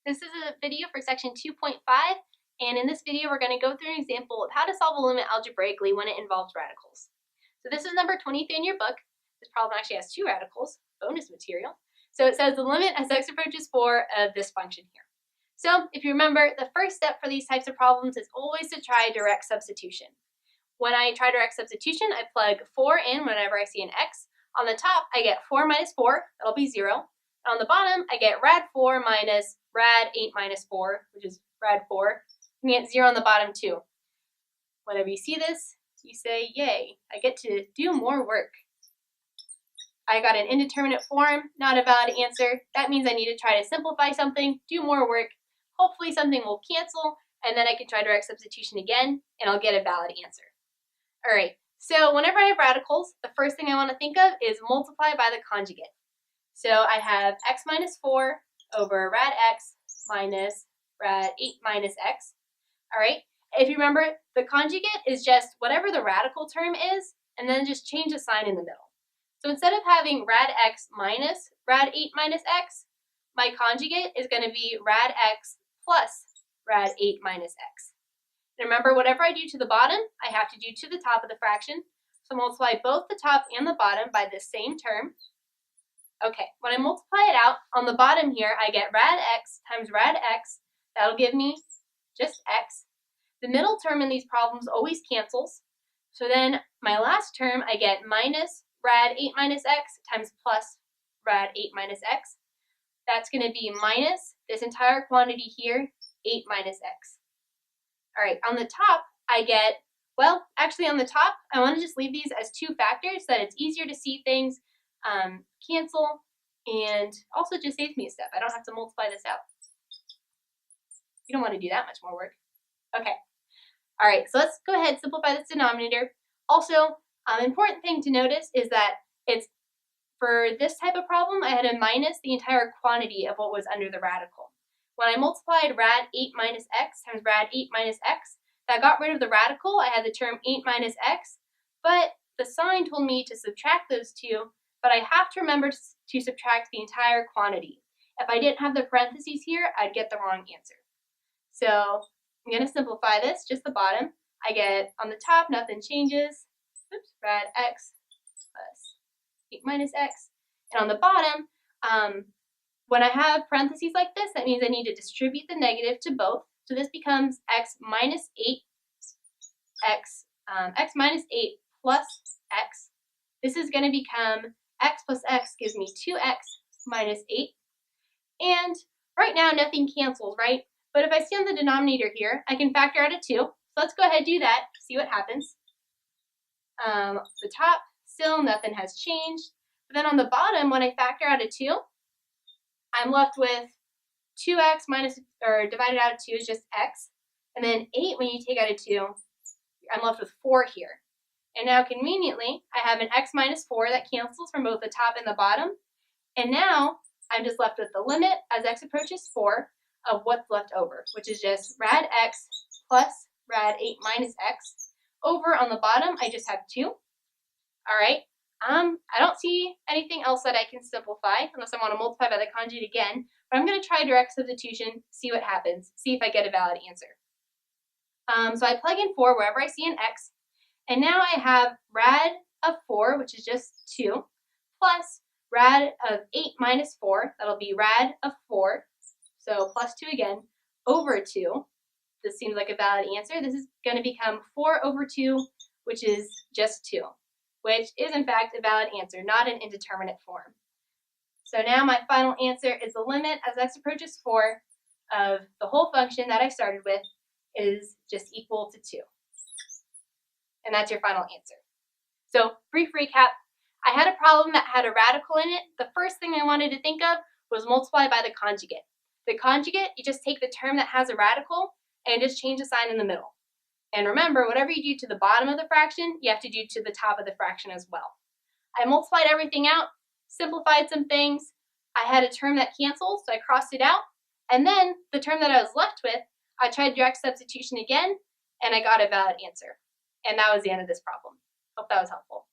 This is a video for section 2.5, and in this video we're going to go through an example of how to solve a limit algebraically when it involves radicals. So this is number 23 in your book. This problem actually has two radicals, bonus material. So it says the limit as x approaches 4 of this function here. So if you remember, the first step for these types of problems is always to try direct substitution. When I try direct substitution, I plug 4 in whenever I see an x. On the top, I get 4 minus 4, that'll be 0. On the bottom, I get rad 4 minus rad 8 minus 4, which is rad 4. And you get 0 on the bottom too. Whenever you see this, you say, yay, I get to do more work. I got an indeterminate form, not a valid answer. That means I need to try to simplify something, do more work. Hopefully something will cancel, and then I can try direct substitution again, and I'll get a valid answer. All right, so whenever I have radicals, the first thing I want to think of is multiply by the conjugate. So I have x minus 4 over rad x minus rad 8 minus x. All right, if you remember, the conjugate is just whatever the radical term is, and then just change the sign in the middle. So instead of having rad x minus rad 8 minus x, my conjugate is going to be rad x plus rad 8 minus x. And remember, whatever I do to the bottom, I have to do to the top of the fraction. So multiply both the top and the bottom by the same term. Okay, when I multiply it out, on the bottom here, I get rad x times rad x. That'll give me just x. The middle term in these problems always cancels. So then my last term, I get minus rad 8 minus x times plus rad 8 minus x. That's going to be minus this entire quantity here, 8 minus x. All right, on the top, I get, well, actually on the top, I want to just leave these as two factors so that it's easier to see things cancel, and also just saves me a step. I don't have to multiply this out. You don't want to do that much more work. Okay. All right, so let's go ahead and simplify this denominator. Also, important thing to notice is that it's for this type of problem, I had to minus the entire quantity of what was under the radical. When I multiplied rad 8 minus x times rad 8 minus x, that got rid of the radical. I had the term 8 minus x, but the sign told me to subtract those two, but I have to remember to subtract the entire quantity. If I didn't have the parentheses here, I'd get the wrong answer. So I'm going to simplify this, just the bottom. I get on the top, nothing changes. Oops, rad x plus 8 minus x. And on the bottom, when I have parentheses like this, that means I need to distribute the negative to both. So this becomes x minus 8, x minus 8 plus x. This is going to become x plus x gives me 2x minus 8. And right now, nothing cancels, right? But if I see on the denominator here, I can factor out a 2. So let's go ahead and do that, see what happens. The top, still nothing has changed. But then on the bottom, when I factor out a 2, I'm left with 2x minus, or divided out of 2 is just x. And then 8, when you take out a 2, I'm left with 4 here. And now conveniently, I have an x minus 4 that cancels from both the top and the bottom. And now I'm just left with the limit as x approaches 4 of what's left over, which is just rad x plus rad 8 minus x. Over on the bottom, I just have 2. All right. I don't see anything else that I can simplify unless I want to multiply by the conjugate again, but I'm going to try direct substitution, see what happens, see if I get a valid answer. So I plug in 4 wherever I see an x, and now I have rad of 4, which is just 2, plus rad of 8 minus 4, that'll be rad of 4, so plus 2 again, over 2. This seems like a valid answer. This is going to become 4 over 2, which is just 2. Which is in fact a valid answer, not an indeterminate form. So now my final answer is the limit as x approaches 4 of the whole function that I started with is just equal to 2. And that's your final answer. So brief recap, I had a problem that had a radical in it. The first thing I wanted to think of was multiply by the conjugate. The conjugate, you just take the term that has a radical and just change the sign in the middle. And remember, whatever you do to the bottom of the fraction, you have to do to the top of the fraction as well. I multiplied everything out, simplified some things. I had a term that canceled, so I crossed it out. And then the term that I was left with, I tried direct substitution again, and I got a valid answer. And that was the end of this problem. Hope that was helpful.